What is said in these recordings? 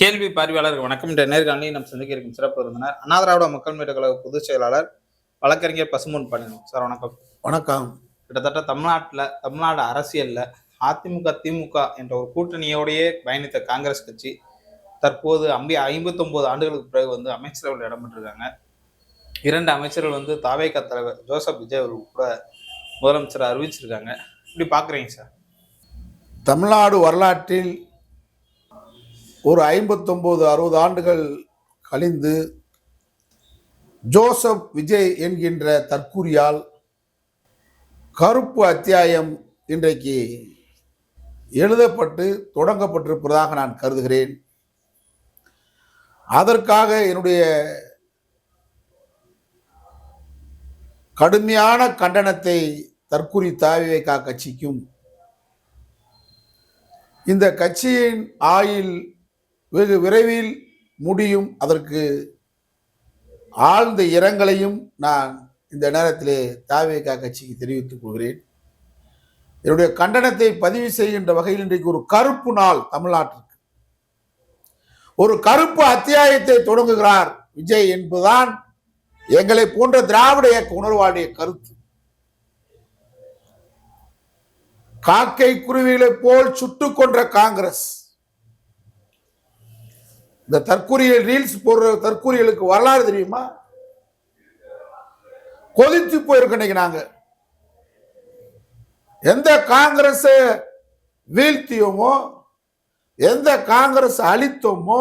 கேள்வி பார்வையாளருக்கு வணக்கம். என்ற நேர்காணலில் நாம் சந்திக்க இருக்கும் சிறப்பு விருந்தினர் அண்ணா திராவிட மக்கள் முன்னேற்ற கழக பொதுச் செயலாளர் வழக்கறிஞர் பசும்பொன் பாண்டியன் சார். வணக்கம். வணக்கம். கிட்டத்தட்ட தமிழ்நாடு அரசியல்ல அதிமுக திமுக என்ற ஒரு கூட்டணியோடையே பயணித்த காங்கிரஸ் கட்சி தற்போது 59 ஆண்டுகளுக்கு பிறகு அமைச்சரவையில் இடம்பெற்றிருக்காங்க. 2 அமைச்சர்கள் தாவேகா தலைவர் ஜோசப் விஜய் அவர்கள் கூட முதலமைச்சர் அறிவிச்சிருக்காங்க. இப்படி பாக்குறீங்க சார்? தமிழ்நாடு வரலாற்றில் ஒரு 59-60 ஆண்டுகள் கழிந்து ஜோசப் விஜய் என்கின்ற தற்கூரியால் கருப்பு அத்தியாயம் இன்றைக்கு எழுதப்பட்டு தொடங்கப்பட்டிருப்பதாக நான் கருதுகிறேன். அதற்காக என்னுடைய கடுமையான கண்டனத்தை தற்கூரி தாவேகா கட்சிக்கும் இந்த கட்சியின் ஆயுள் வெகு விரைவில் முடியும், அதற்கு ஆழ்ந்த இரங்கலையும் நான் இந்த நேரத்திலே தாவேகா கட்சிக்கு தெரிவித்துக் கொள்கிறேன். என்னுடைய கண்டனத்தை பதிவு செய்கின்ற வகையில் இன்றைக்கு ஒரு கருப்பு நாள் தமிழ்நாட்டிற்கு, ஒரு கருப்பு அத்தியாயத்தை தொடங்குகிறார் விஜய் என்பதுதான் எங்களை போன்ற திராவிட இயக்க உணர்வாடைய கருத்து. காக்கை குருவிகளை போல் சுட்டுக் கொன்ற காங்கிரஸ் இந்த தற்கூரியில் ரீல்ஸ் போடுற தற்கூரிகளுக்கு வரலாறு தெரியுமா? கொதித்து போயிருக்க. நாங்க எந்த காங்கிரஸ் வீழ்த்தியோமோ, எந்த காங்கிரஸ் அழித்தோமோ,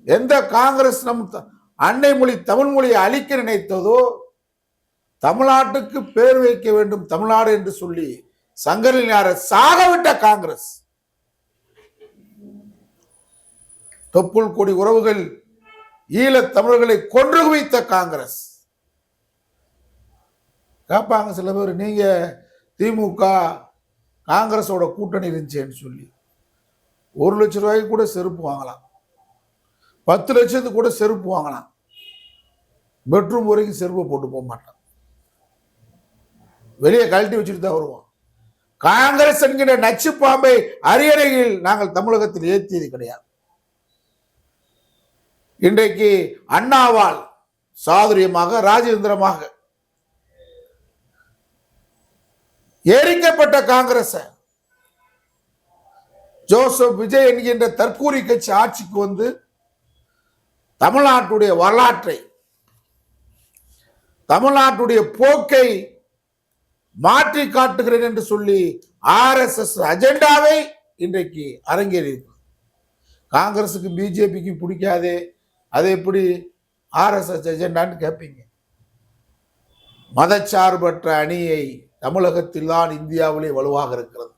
எந்த காங்கிரஸ் நம் அன்னை மொழி தமிழ் மொழியை அழிக்க நினைத்ததோ, தமிழ்நாட்டுக்கு பேர் வைக்க வேண்டும் தமிழ்நாடு என்று சொல்லி சங்கரலிங்காரை சாகவிட்ட காங்கிரஸ், தொப்புள் கொடி உறவுகள் ஈழத் தமிழர்களை கொன்று குவித்த காங்கிரஸ். கேட்பாங்க சில பேர், நீங்க திமுக காங்கிரஸோட கூட்டணி இருந்துச்சேன்னு சொல்லி 1 லட்சம் ரூபாய்க்கு கூட செருப்பு வாங்கலாம், 10 லட்சத்துக்கு கூட செருப்பு வாங்கலாம், பெட்ரூம் வரைக்கும் செருப்பை போட்டு போக மாட்டான், வெளியே கழட்டி வச்சுட்டு தான் வருவோம். காங்கிரஸ் என்கிற நச்சு பாம்பை அரியணையில் நாங்கள் தமிழகத்தில் ஏற்றியது கிடையாது. இன்றைக்கு அண்ணாவால் சாதுரியமாக ராஜேந்திரமாக எரிக்கப்பட்ட காங்கிரஸ் ஜோசப் விஜய் என்கின்ற தற்கூரி கட்சி ஆட்சிக்கு வந்து தமிழ்நாட்டுடைய வரலாற்றை, தமிழ்நாட்டுடைய போக்கை மாற்றி காட்டுகிறேன் என்று சொல்லி RSS அஜெண்டாவை இன்றைக்கு அரங்கேறியிருக்கு. காங்கிரஸுக்கு பிஜேபிக்கு பிடிக்காதே, அது எப்படி RSS அஜெண்டான்னு கேட்பீங்க. மதச்சார்பற்ற அணியை தமிழகத்தில் தான் இந்தியாவிலே வலுவாக இருக்கிறது.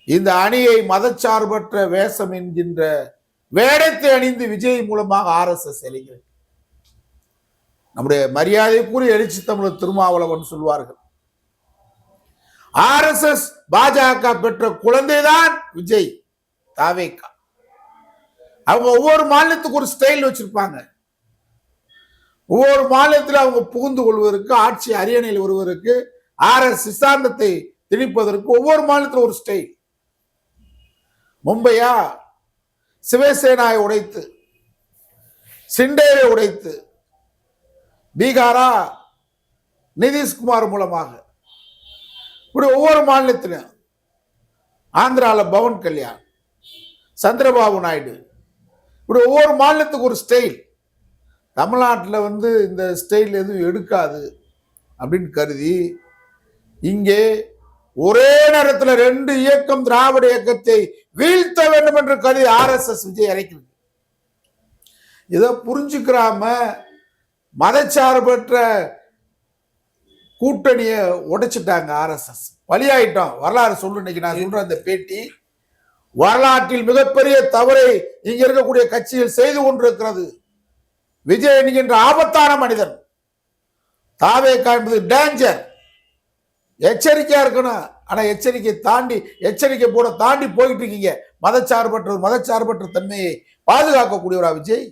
இந்த அணியை மதச்சார்பற்ற வேஷம் என்கின்ற வேடத்தை அணிந்து விஜய் மூலமாக RSS எளிகிறது. நம்முடைய மரியாதைக்குரிய எழுச்சி தமிழர் திருமாவளவன் சொல்வார்கள், RSS பாஜக பெற்ற குழந்தைதான் விஜய் தாவேகா. அவங்க ஒவ்வொரு மாநிலத்துக்கு ஒரு ஸ்டைல் வச்சிருப்பாங்க. ஒவ்வொரு மாநிலத்தில் அவங்க புகுந்து கொள்வதற்கு, ஆட்சி அரியணையில் வருவதற்கு, RSS சித்தாந்தத்தை திணிப்பதற்கு ஒவ்வொரு மாநிலத்தில் ஒரு ஸ்டைல். மும்பையா சிவசேனாவை உடைத்து, சிண்டேவை உடைத்து, பீகாரா நிதிஷ்குமார் மூலமாக, இப்படி ஒவ்வொரு மாநிலத்திலும், ஆந்திரால பவன் கல்யாண், சந்திரபாபு நாயுடு, இப்படி ஒவ்வொரு மாநிலத்துக்கு ஒரு ஸ்டைல். தமிழ்நாட்டில் இந்த ஸ்டைல் எதுவும் எடுக்காது அப்படின்னு கருதி இங்கே ஒரே நேரத்தில் 2 இயக்கம் திராவிட இயக்கத்தை வீழ்த்த வேண்டும் என்று கருதி RSS விஜய் இறக்கிறது. இதை புரிஞ்சுக்கிறாம மதச்சார்பற்ற கூட்டணியை உடைச்சிட்டாங்க RSS. பலியாயிட்டோம். வரலாறு சொல்லு. இன்னைக்கு நான் சொல்ற அந்த பேட்டி வரலாற்றில் மிகப்பெரிய தவறை இங்க இருக்கக்கூடிய கட்சிகள் செய்து கொண்டிருக்கிறது. விஜய் என்கின்ற ஆபத்தான மனிதன், தாவேகா என்பது டேஞ்சர், எச்சரிக்கையா இருக்கணும். ஆனா எச்சரிக்கை போட தாண்டி போயிட்டு இருக்கீங்க. மதச்சார்பற்ற தன்மையை பாதுகாக்கக்கூடியவரா விஜய்?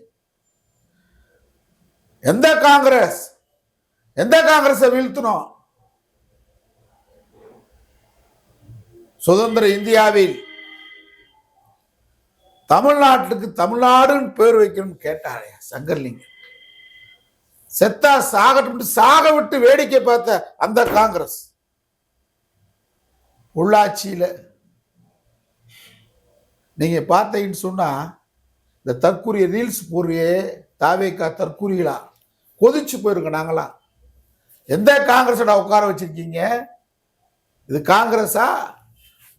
எந்த காங்கிரஸை வீழ்த்தணும்? சுதந்திர இந்தியாவில் தமிழ்நாட்டுக்கு தமிழ்நாடுன்னு பேர் வைக்கணும்னு கேட்டாரே சங்கர்லிங்கம். செத்தா சாகட்டும் சாக விட்டு வேடிக்கை பார்த்த அந்த காங்கிரஸ் உள்ளாட்சியில நீங்க பார்த்தீங்கன்னு சொன்னா இந்த தற்கூரிய ரீல்ஸ் போடுறியே தாவேக்கா தற்கூரிகளா கொதிச்சு போயிருக்க. நாங்களாம் எந்த காங்கிரஸோட உட்கார வச்சிருக்கீங்க? இது காங்கிரஸா?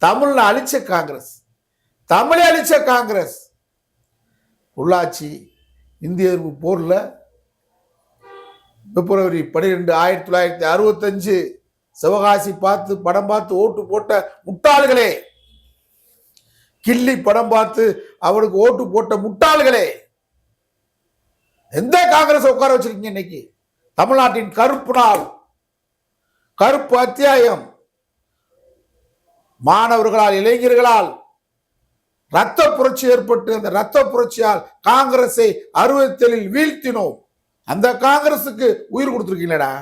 தமிழ்ல அழிச்ச காங்கிரஸ், தமிழை அழிச்ச காங்கிரஸ். உள்ளாட்சி இந்திய எதிர்ப்பு போர்ல பிப்ரவரி 12, 1965 சிவகாசி பார்த்து படம் பார்த்து ஓட்டு போட்ட முட்டாள்களே, கில்லி படம் பார்த்து அவருக்கு ஓட்டு போட்ட முட்டாள்களே, எந்த காங்கிரஸ் உட்கார வச்சிருக்கீங்க? இன்னைக்கு தமிழ்நாட்டின் கருப்பு நாள், கருப்பு அத்தியாயம். மாணவர்களால் இளைஞர்களால் ரத்த புரட்சி ஏற்பட்டு அந்த ரத்த புரட்சியால் காங்கிரஸை 67 வீழ்த்தினோம். அந்த காங்கிரசுக்கு உயிர் கொடுத்திருக்கீங்களா?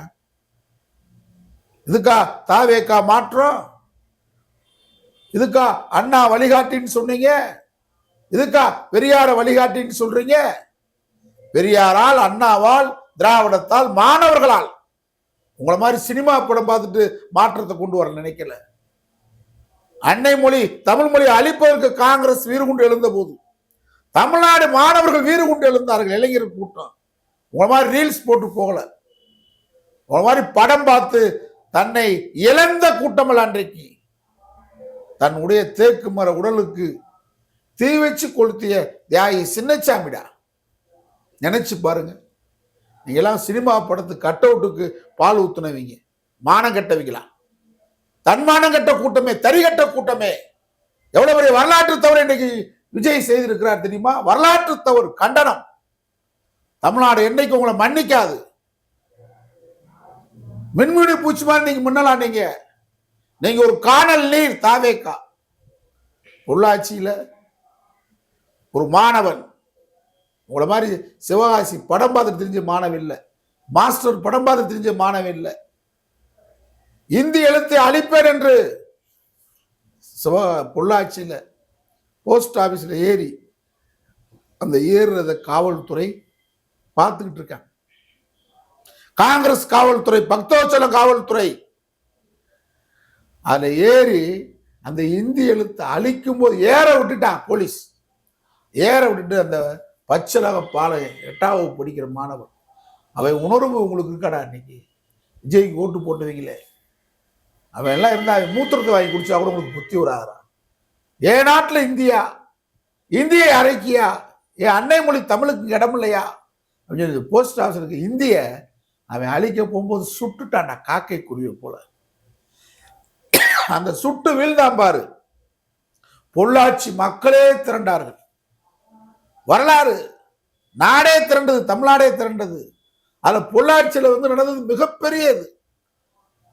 இதுக்கா தாவேக்கா மாற்றம்? இதுக்கா அண்ணா வழிகாட்டின்னு சொன்னீங்க? இதுக்கா பெரியார வழிகாட்டின்னு சொல்றீங்க? பெரியாரால், அண்ணாவால், திராவிடத்தால், மாணவர்களால். உங்களை மாதிரி சினிமா படம் பார்த்துட்டு மாற்றத்தை கொண்டு வர நினைக்கல. அன்னை மொழி தமிழ் மொழி அழிப்பதற்கு காங்கிரஸ் வீறு கொண்டு எழுந்த போது தமிழ்நாடு மாணவர்கள் வீறு கொண்டு எழுந்தார்கள். இளைஞர் கூட்டம் உங்களை மாதிரி ரீல்ஸ் போட்டு போகல. உங்களை மாதிரி படம் பார்த்து தன்னை இழந்த கூட்டமல் அன்றைக்கு தன்னுடைய தேக்கு மர உடலுக்கு தீ வச்சு கொளுத்திய தியாகி சின்னச்சாமிடா. நினைச்சு பாருங்க. நீங்க எல்லாம் சினிமா படத்து கட் அவுட்டுக்கு பால் ஊத்துனவீங்க, மானம் கட்டவீங்களா? தன்மானம் கட்ட கூட்டமே, தரிகட்ட கூட்டமே. எவ்வளவு பெரிய வரலாற்று தவறு இன்னைக்கு விஜய் செய்திருக்கிறார் தெரியுமா? வரலாற்று தவறு, கண்டனம். தமிழ்நாடு என்னைக்கு உங்களை மன்னிக்காது. மின்மினி பூச்சி மாதிரி நீங்க முன்னலாம். நீங்க ஒரு காணல் நீர். தாவேக்கா உள்ளாட்சியில ஒரு மாணவன் உங்களை மாதிரி சிவகாசி படம் பார்த்து தெரிஞ்ச மாணவன் இல்லை, மாஸ்டர் படம் பார்த்து தெரிஞ்ச மாணவன் இல்லை. இந்தி எழுத்தை அழிப்பேன் என்று பொள்ளாச்சியில போஸ்ட் ஆபீஸ்ல ஏறி அந்த ஏறுறத காவல்துறை பார்த்துக்கிட்டு இருக்காங்க. காங்கிரஸ் காவல்துறை, பக்தோச்சலம் காவல்துறை அதுல ஏறி அந்த இந்தி எழுத்தை அழிக்கும் போது ஏற விட்டுட்டான் போலீஸ். ஏற விட்டுட்டு அந்த பச்சலக பாலை 8வது படிக்கிற மாணவன், அவன் உணர்வு உங்களுக்கு இருக்காடா? இன்னைக்கு விஜய்க்கு ஓட்டு போட்டுவீங்களே, அவன் எல்லாம் இருந்தா அவன் மூத்திரத்தை வாங்கி குடிச்சா கூட உங்களுக்கு புத்தி வராகிறான். என் நாட்டில் இந்தியா, இந்தியை அரைக்கியா? என் அன்னை மொழி தமிழுக்கு இடம் இல்லையா அப்படின்னு போஸ்ட் ஆஃபீஸருக்கு இந்திய அவன் அழிக்க போகும்போது சுட்டுட்டான்டா, காக்கை குருவியை போல. அந்த சுட்டு வீழ்ந்தான் பாரு. பொள்ளாச்சி மக்களே திரண்டார்கள். வரலாறு, நாடே திரண்டது, தமிழ்நாடே திரண்டது. அதுல பொள்ளாச்சியில நடந்தது மிகப்பெரியது.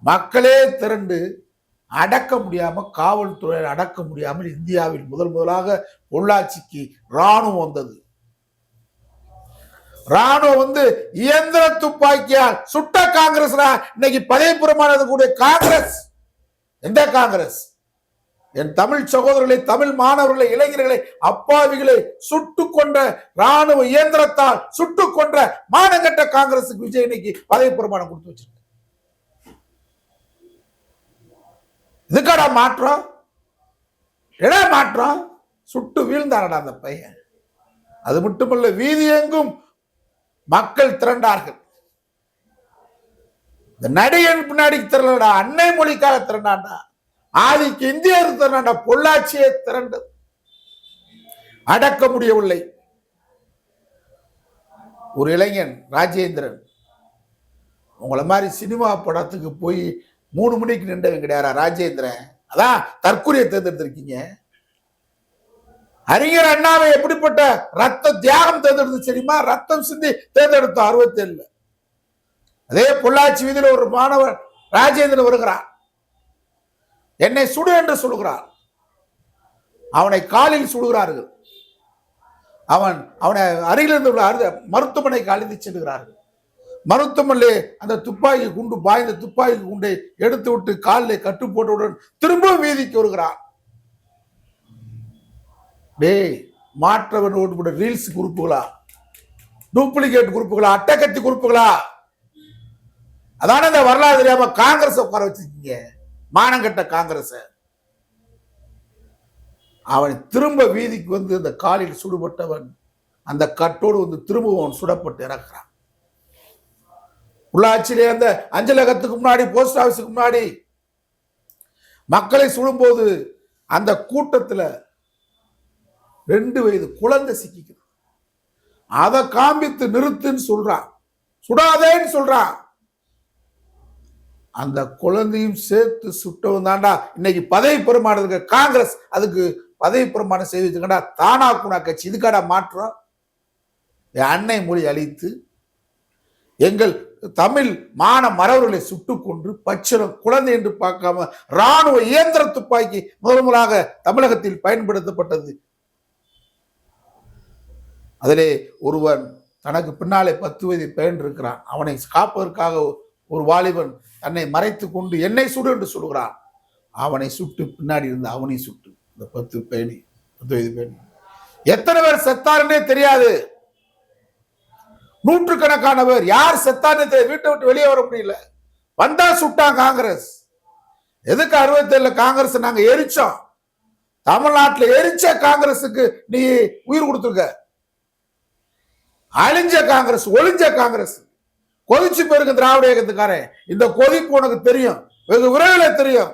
மக்களே திரண்டு அடக்க முடியாம, காவல்துறை அடக்க முடியாமல் இந்தியாவில் முதலாக பொள்ளாச்சிக்கு ராணுவம் வந்தது. ராணுவம் இயந்திர துப்பாக்கியால் சுட்ட காங்கிரஸ் இன்னைக்கு பதவிப்புறமானது கூட காங்கிரஸ். எந்த காங்கிரஸ்? என் தமிழ் சகோதரர்களை, தமிழ் மாணவர்களை, இளைஞர்களை, அப்பாவிகளை சுட்டு கொண்ட ராணுவ இயந்திரத்தால் சுட்டு கொன்ற மானங்கட்ட காங்கிரசுக்கு விஜய் இன்னைக்கு பதவி பிரமாணம் கொடுத்து வச்சிருக்க. இதுக்காடா மாற்றம்? எடா மாற்றம்? சுட்டு வீழ்ந்தாரடா அந்த பையன். அது மட்டுமல்ல, வீதி எங்கும் மக்கள் திரண்டார்கள். இந்த நடிகன் பின்னாடி திரளடா, அன்னை மொழிக்காக திரண்டாண்டா, ஆதிக்கு இந்தியர் திரண்டாண்டா, பொள்ளாச்சியே திரண்டது. அடக்க முடியவில்லை. ஒரு இளைஞன் ராஜேந்திரன் உங்களை மாதிரி சினிமா படத்துக்கு போய் 3 மணிக்கு நின்றவங்க கிடையாரா ராஜேந்திரன்? அதான் தற்கொலையை தேர்ந்தெடுத்திருக்கீங்க. அறிஞர் அண்ணாவை எப்படிப்பட்ட ரத்த தியாகம் தேர்ந்தெடுத்து தெரியுமா? ரத்தம் சிந்தி தேர்ந்தெடுத்தோம் 67. அதே பொள்ளாச்சி வீதியில் ஒரு மாணவன் ராஜேந்திரன் வருகிறான். என்னை சுடு என்று சொல்கிறார். அவனை காலில் சுடுகிறார்கள். அவனை அருகிலிருந்து மருத்துவமனைக்கு அழைத்து செல்கிறார்கள். மருத்துவமனையிலே அந்த துப்பாக்கி குண்டு பாய்ந்த துப்பாக்கி குண்டை எடுத்து விட்டு காலில் கட்டு போட்டவுடன் திரும்ப வீதிக்கு வருகிறான். டேய், மாற்றவன் ஓட்டு ரீல்ஸ் குரூப்புகளா, டூப்ளிகேட் குரூப்புகளா, அட்டகத்தி குரூப்புகளா? அதான இந்த வரலாறு தெரியாம காங்கிரஸ் உட்கார வச்சிருக்கீங்க, மானங்கட்ட காங்கிரஸ். அவன் திரும்ப வீதிக்கு வந்து அந்த காலில் சுடுபட்டவன் அந்த கட்டோடு வந்து திரும்பவும் சுடப்பட்டு இறக்குறான். உள்ளாட்சியிலே அந்த அஞ்சலகத்துக்கு முன்னாடி, போஸ்ட் ஆபீஸுக்கு முன்னாடி மக்களை சுடும்போது அந்த கூட்டத்தில் 2 வயது குழந்தை சிக்கிக்குது. அதை காண்பித்து நிறுத்துன்னு சொல்றான், சுடாதேன்னு சொல்றான். அந்த குழந்தையும் சேர்த்து சுட்டவன் தாண்டா இன்னைக்கு பதவி பெருமானதுக்கு காங்கிரஸ் அதுக்கு பதவி பிரமாணம் செய்து வச்சுக்கடா. தானா குணா கட்சி இதுக்காடா மாற்றம்? அன்னை மொழி அழித்து எங்கள் தமிழ் மான மறவர்களை சுட்டுக் கொண்டு பச்சிரம் குழந்தை என்று பார்க்காம ராணுவ இயந்திர துப்பாக்கி முதலாக தமிழகத்தில் பயன்படுத்தப்பட்டது. அதிலே ஒருவன் தனக்கு பின்னாலே 10 வயது பையன் இருக்கிறான். அவனை காப்பதற்காக ஒரு வாலிபன் தன்னை மறைத்து கொண்டு என்னை சுடு என்று சொல்கிறான். அவனை சுட்டு பின்னாடி இருந்து அவனை சுட்டு இந்த 10 வயது பையன் எத்தனை பேர் செத்தாருன்னே தெரியாது. நூற்றுக்கணக்கானவர் யார் செத்தாருன்னே தெரியாது. வீட்டை விட்டு வெளியே வர முடியல. வந்தா சுட்டான் காங்கிரஸ். எதுக்கு 67 காங்கிரஸ் நாங்க எரிச்சோம்? தமிழ்நாட்டில் எரிச்ச காங்கிரஸுக்கு நீ உயிர் கொடுத்துருக்க. அழிஞ்ச காங்கிரஸ், ஒளிஞ்ச காங்கிரஸ், கொதிச்சு போயிருக்கு திராவிட இயக்கத்துக்காரன். இந்த கொதிப்பு உனக்கு தெரியும், வெகு விரைவில் தெரியும்.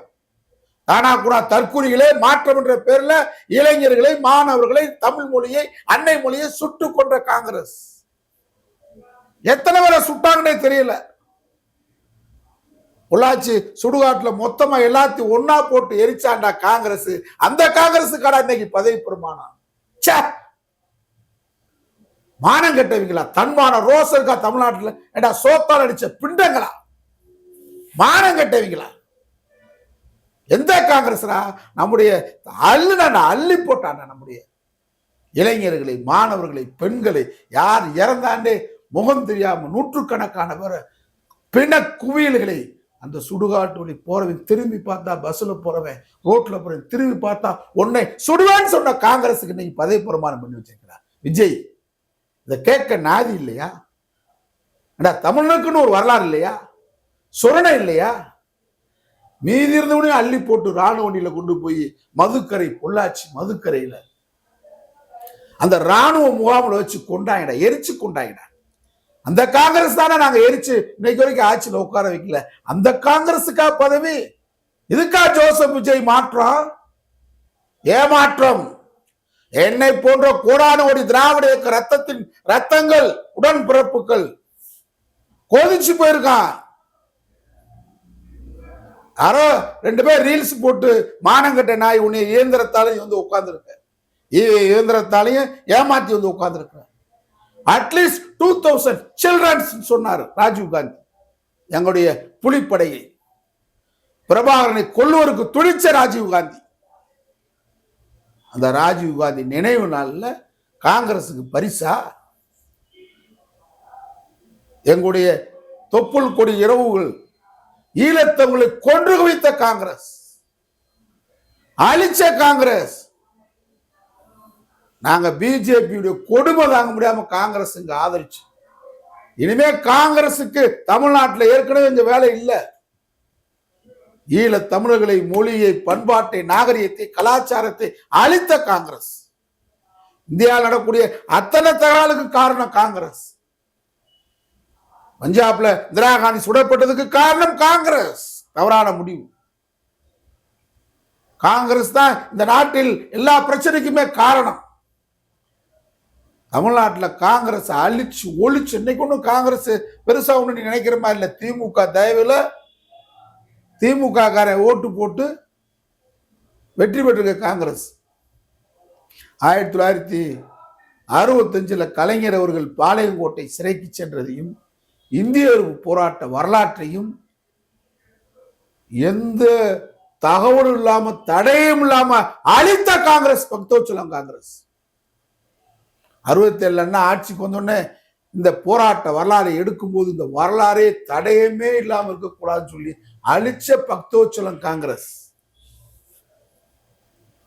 தானா கூட தற்கொலைகளே மாற்றம் என்ற பேர்ல இளைஞர்களை, மாணவர்களை, தமிழ் மொழியை, அன்னை மொழியை சுட்டு கொன்ற காங்கிரஸ் எத்தனை பேரை சுட்டாங்கன்னே தெரியல. உள்ளாட்சி சுடுகாட்டுல மொத்தமா எல்லாத்தையும் ஒன்னா போட்டு எரிச்சாண்டா காங்கிரஸ். அந்த காங்கிரஸுக்காடா இன்னைக்கு பதவி பிரமாணம். மானம் கட்டவங்களா, தன்மான ரோஸ் இருக்கா தமிழ்நாட்டுல? ஏண்டா சோத்தால் அடிச்ச பிண்டங்களா, மானம் கட்டவங்களா? எந்த காங்கிரஸ்ரா? நம்முடைய அள்ளி போட்டான நம்முடைய இளைஞர்களை, மாணவர்களை, பெண்களை. யார் இறந்தாண்டே முகம் தெரியாம நூற்றுக்கணக்கான பேர் பிண குவியல்களை அந்த சுடுகாட்டு வழி போறவன் திரும்பி பார்த்தா, பஸ்ல போறவன், ரோட்ல போறவன் திரும்பி பார்த்தா உன்னை சுடுவான்னு சொன்ன காங்கிரஸுக்கு இன்னைக்கு பதவி பிரமாணம் பண்ணி வச்சிருக்கிறார் விஜய். இதை கேட்க நாதி இல்லையா? தமிழனுக்குன்னு ஒரு வரலாறு இல்லையா? சுரணை இல்லையா? மீதி இருந்தவனையும் அள்ளி போட்டு ராணுவ வண்டியில கொண்டு போய் மதுக்கரை, பொள்ளாச்சி மதுக்கரையில அந்த ராணுவ முகாமில் வச்சு கொண்டாயிட, எரிச்சு கொண்டாயிட. அந்த காங்கிரஸ் தானே நாங்க எரிச்சு இன்னைக்கு வரைக்கும் ஆட்சியில் உட்கார வைக்கல. அந்த காங்கிரஸுக்கா பதவி? இதுக்கா ஜோசப் விஜய் மாற்றம்? ஏமாற்றம். என்னை போன்ற கோடான ஒரு திராவிட இயக்க ரத்தங்கள் உடன்பிறப்புகள் கொதிச்சு போயிருக்கான். யாரோ 2 பேர் ரீல்ஸ் போட்டு மானங்கட்ட நாய் உன்னை இயந்திரத்தாலையும் வந்து உட்கார்ந்துருக்க, இயந்திரத்தாலையும் ஏமாத்தி வந்து உட்கார்ந்துருக்க. அட்லீஸ்ட் 2000 சில்ட்ரன்ஸ் சொன்னார் ராஜீவ் காந்தி. எங்களுடைய புலிப்படையை பிரபாகரனை கொல்லுவருக்கு துணிச்ச ராஜீவ் காந்தி. அந்த ராஜீவ் காந்தி நினைவு நாள்ல காங்கிரசுக்கு பரிசா? எங்களுடைய தொப்புள் கொடி இரவுகள் ஈழத்தவங்களை கொன்று குவித்த காங்கிரஸ், அழிச்ச காங்கிரஸ். நாங்க பிஜேபியுடைய கொடுமை தாங்க முடியாம காங்கிரஸ் இங்க ஆதரிச்சு. இனிமே காங்கிரசுக்கு தமிழ்நாட்டில் ஏற்கனவே இந்த வேலை இல்லை. ஈழ தமிழர்களை, மொழியை, பண்பாட்டை, நாகரிகத்தை, கலாச்சாரத்தை அழித்த காங்கிரஸ். இந்தியாவில் நடக்கூடிய அத்தனை தகவலுக்கு காரணம் காங்கிரஸ். பஞ்சாப்ல இந்திரா காந்தி சுடப்பட்டதுக்கு காரணம் காங்கிரஸ். தவறான முடிவு. காங்கிரஸ் தான் இந்த நாட்டில் எல்லா பிரச்சனைக்குமே காரணம். தமிழ்நாட்டில் காங்கிரஸ் அழிச்சு ஒழிச்சு. இன்னைக்கு ஒன்றும் காங்கிரஸ் பெருசா ஒண்ணு நீ நினைக்கிற மாதிரி இல்லை. திமுக தயவுல திமுக காரன் ஓட்டு போட்டு வெற்றி பெற்றிருக்க காங்கிரஸ். 1965 கலைஞர் அவர்கள் பாளையங்கோட்டை சிறைக்கு சென்றதையும், இந்திய போராட்ட வரலாற்றையும் எந்த தகவலும் இல்லாம, தடையும் இல்லாம அழித்த காங்கிரஸ் பக்தோச்சலம் காங்கிரஸ். 67 ஆட்சிக்கு வந்தோடனே இந்த போராட்ட வரலாறை எடுக்கும்போது இந்த வரலாறே தடையமே இல்லாம இருக்கக்கூடாதுன்னு சொல்லி அழிச்ச பக்தோச்சலம் காங்கிரஸ்.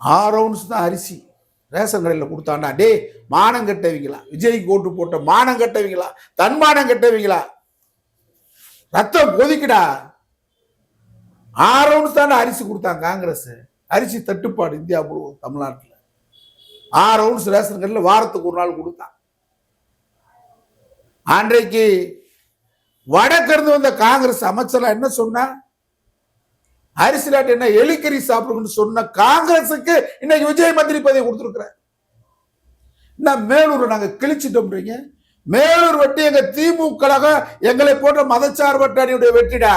6 ounce தான் அரிசி, ரேஷன் கடையில் கொடுத்தாண்டா, டே மானம் கட்டவங்களா, விஜய்க்கு ஓட்டு போட்ட மானம் கட்டவங்களா, தன்மானம் கட்டவங்களா, ரத்தம் கொதிக்குடா. 6 ounce தானே அரிசி கொடுத்தாங்க காங்கிரஸ். அரிசி தட்டுப்பாடு இந்தியா முழுவதும், தமிழ்நாட்டில் 6 ounce ரேஷன் கடையில் வாரத்துக்கு ஒரு நாள் கொடுத்தான். அன்றைக்கு வடக்கிருந்து வந்த காங்கிரஸ் அமைச்சர் என்ன சொன்னா, அரிசி லாட்டு என்ன எலிக்கறி சாப்பிடுன்னு சொன்ன காங்கிரஸுக்கு இன்னைக்கு விஜய் மந்திரி பதவி கொடுத்திருக்கிறார். மேலூர் நாங்க கிழிச்சிட்டோம்ன்றீங்க. மேலூர் வெட்டி எங்க திமுக எங்களை போன்ற மதச்சார்பற்ற அணியுடைய வெற்றிடா.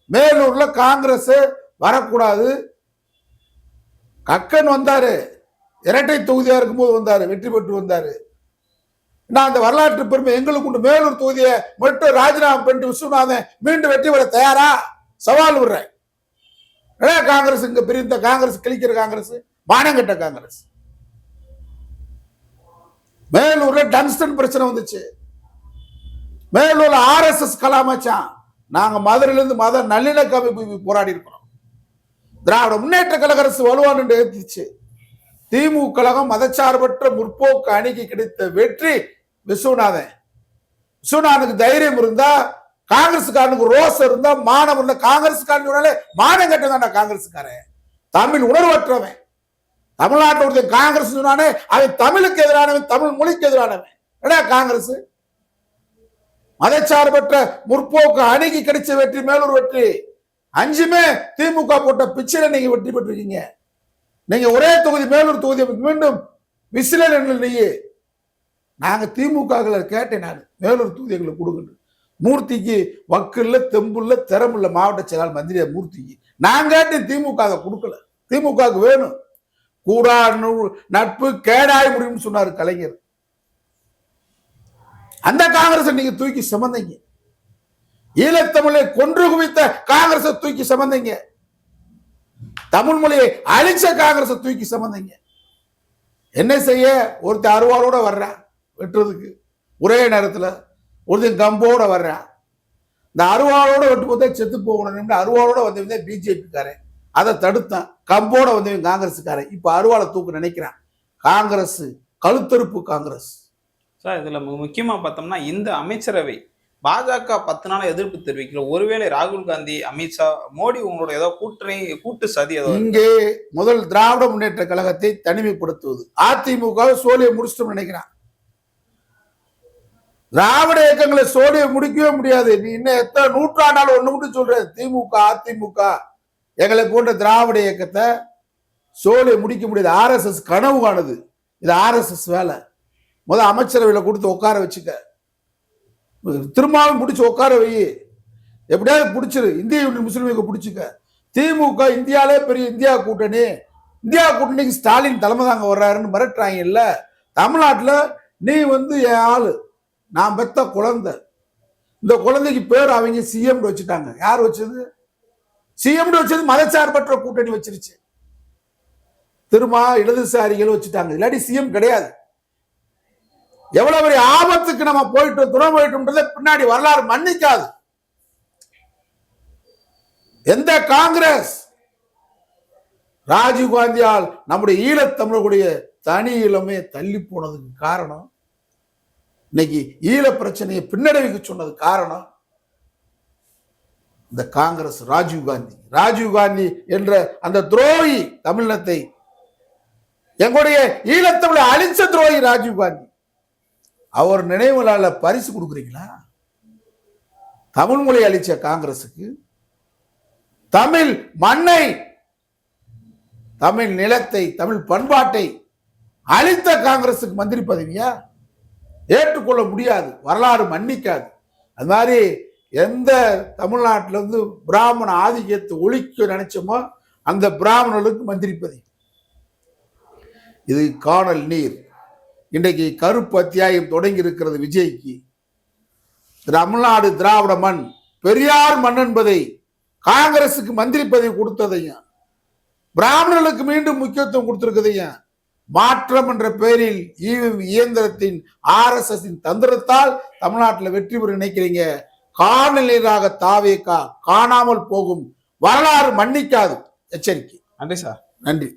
மேலூர்ல காங்கிரஸ் வரக்கூடாது. கக்கன் வந்தாரு, இரட்டை தொகுதியா இருக்கும்போது வந்தாரு, வெற்றி பெற்று வந்தாரு. நான் அந்த வரலாற்று பெருமை எங்களுக்கு உண்டு. மேலூர் தொகுதியை மட்டும் ராஜினாமா பண்ணிட்டு விஸ்வநாதன் மீண்டும் வெற்றி பெற தயாரா? சவால் விடுறேன். காங்கிரஸ் இங்க பிரிந்த காங்கிரஸ், கிழிக்கிற காங்கிரஸ், மானங்கட்ட காங்கிரஸ். மேலூர்ல டங்ஸ்டன் பிரச்சனை வந்துச்சு. மேலூர்ல RSS கலாமச்சான். நாங்க மதுரையில இருந்து மத நல்லிணக்க அமைப்பு போராடி இருக்கிறோம். திராவிட முன்னேற்ற கழக அரசு வலுவான எடுத்துச்சு. திமுக கழகம் மதச்சார்பற்ற முற்போக்கு அணிக்கு கிடைத்த வெற்றி விஸ்வநாதன். விஸ்வநாதனுக்கு தைரியம் இருந்தா, காங்கிரஸ்காரனுக்கு ரோஸ் இருந்தா, மானம் இருந்தா, காங்கிரஸ்காரன் மானம் கட்டதான்டா காங்கிரஸ்காரன். தமிழ் உணர்வற்றவன். தமிழ்நாட்டில் காங்கிரஸ் சொன்னானே அவன் தமிழுக்கு எதிரானவன், தமிழ் மொழிக்கு எதிரானவன். என்ன காங்கிரஸ்? மதச்சார்பற்ற முற்போக்கு அணிக்கு கிடைச்ச வெற்றி மேலூர் வெற்றி. 5மே திமுக போட்ட பிச்சையில நீங்க வெற்றி பெற்றிருக்கீங்க. நீங்க ஒரே தொகுதி மேலூர் தொகுதி மீண்டும் விசில. நாங்க திமுக கேட்டேன், நான் மேலூர் தொகுதி எங்களுக்கு கொடுக்கணும். மூர்த்திக்கு வக்குல்ல, தெம்புல்ல, திறமுள்ள மாவட்ட செயலாளர் மந்திரியா மூர்த்திக்கு நான் கேட்டேன். திமுக கொடுக்கல. திமுக வேணும். கூடா நட்பு கேடாய் முடியும்னு சொன்னாரு கலைஞர். அந்த காங்கிரஸ் நீங்க தூக்கி சுமந்தீங்க. ஈழத்தமிழை கொன்று குவித்த காங்கிரஸ் தூக்கி சுமந்தீங்க. தமிழ் மொழியை அழிச்ச காங்கிரஸ் தூக்கி சுமந்தீங்க. என்ன செய்ய? ஒருத்தர் அருவாளோட வர்றான் வெட்டுறதுக்கு, ஒரே நேரத்தில் ஒருத்தன் கம்போட வர்றான். இந்த அருவாளோட வெட்டு போதே செத்து போகணும். அருவாளோட வந்தவன் பிஜேபி காரன், அதை தடுத்தான். கம்போட வந்தவன் காங்கிரஸுக்காரன். இப்ப அருவாளை தூக்க நினைக்கிறான். காங்கிரஸ் கழுத்தறுப்பு காங்கிரஸ். சார் இதுல முக்கியமா பார்த்தோம்னா, இந்த அமைச்சரவை பாஜக 10 நாள் எதிர்ப்பு தெரிவிக்கல. ஒருவேளை ராகுல் காந்தி, அமித்ஷா, மோடி உங்களோட ஏதோ கூட்டு சதி ஏதோ இங்கே முதல் திராவிட முன்னேற்ற கழகத்தை தனிமைப்படுத்துவது. அதிமுக சோழியை முடிச்சுட்டு நினைக்கிறான். திராவிட இயக்கங்களை சோழியை முடிக்கவே முடியாது. நீ இன்னும் எத்தனை நூற்றாண்டாலும் ஒண்ணு மட்டும் சொல்ற, திமுக அதிமுக எங்களை போன்ற திராவிட இயக்கத்தை சோழியை முடிக்க முடியாது. RSS கனவு காணுது. இது RSS வேலை. முதல் அமைச்சரவையில் கொடுத்து உட்கார வச்சுக்க. திரும்பவும் பிடிச்சி உட்கார வை. எப்படியாவது பிடிச்சிரு. இந்திய யூனியன் முஸ்லீம் லீக் பிடிச்சிக்க. திமுக இந்தியாவிலே பெரிய இந்தியா கூட்டணிக்கு ஸ்டாலின் தலைமை தாங்க வர்றாருன்னு மிரட்டுறாங்க. இல்ல தமிழ்நாட்டில் நீ என் ஆளு, நான் பெத்த குழந்தை. இந்த குழந்தைக்கு பேர் அவங்க சிஎம் வச்சுட்டாங்க. யார் வச்சது? சிஎம் வச்சது மதச்சார்பற்ற கூட்டணி வச்சிருச்சு. திரும்ப இடதுசாரிகள் வச்சுட்டாங்க. இல்லாட்டி சிஎம் கிடையாது. எவ்வளவு பெரிய ஆபத்துக்கு நம்ம துணை போயிட்டோம்ன்றதை பின்னாடி வரலாறு மன்னிக்காது. எந்த காங்கிரஸ்? ராஜீவ் காந்தியால் நம்முடைய ஈழத்தமிழர்களுடைய தனி இளமே தள்ளி போனதுக்கு காரணம், இன்னைக்கு ஈழ பிரச்சனையை பின்னடைவுக்கு சொன்னது காரணம் இந்த காங்கிரஸ். ராஜீவ் காந்தி என்ற அந்த துரோகி தமிழினத்தை, எங்களுடைய ஈழத்தமிழை அழிச்ச துரோகி ராஜீவ் காந்தி. அவர் நினைவுல பரிசு கொடுக்குறீங்களா? தமிழ் மொழி அளிச்ச காங்கிரசுக்கு, தமிழ் மண்ணை, தமிழ் நிலத்தை, தமிழ் பண்பாட்டை அளித்த காங்கிரசுக்கு மந்திரி பதவியா? ஏற்றுக்கொள்ள முடியாது. வரலாறு மன்னிக்காது. அது மாதிரி எந்த தமிழ்நாட்டில பிராமண ஆதிக்கத்தை ஒழிக்க நினைச்சோமோ அந்த பிராமணர்களுக்கு மந்திரி பதவி. இது காணல் நீர். இன்றைக்கு கருப்பு அத்தியாயம் தொடங்கி இருக்கிறது விஜய்க்கு. தமிழ்நாடு திராவிட மண், பெரியார் மண் என்பதை, காங்கிரசுக்கு மந்திரி பதவி கொடுத்ததையும், பிராமணர்களுக்கு மீண்டும் முக்கியத்துவம் கொடுத்திருக்கதையும், மாற்றம் என்ற பெயரில் இயந்திரத்தின் RSS தந்திரத்தால் தமிழ்நாட்டில் வெற்றி பெற நினைக்கிறீங்க. காணல் நீராக தாவேகா காணாமல் போகும். வரலாறு மன்னிக்காது. எச்சரிக்கை. நன்றி சார். நன்றி.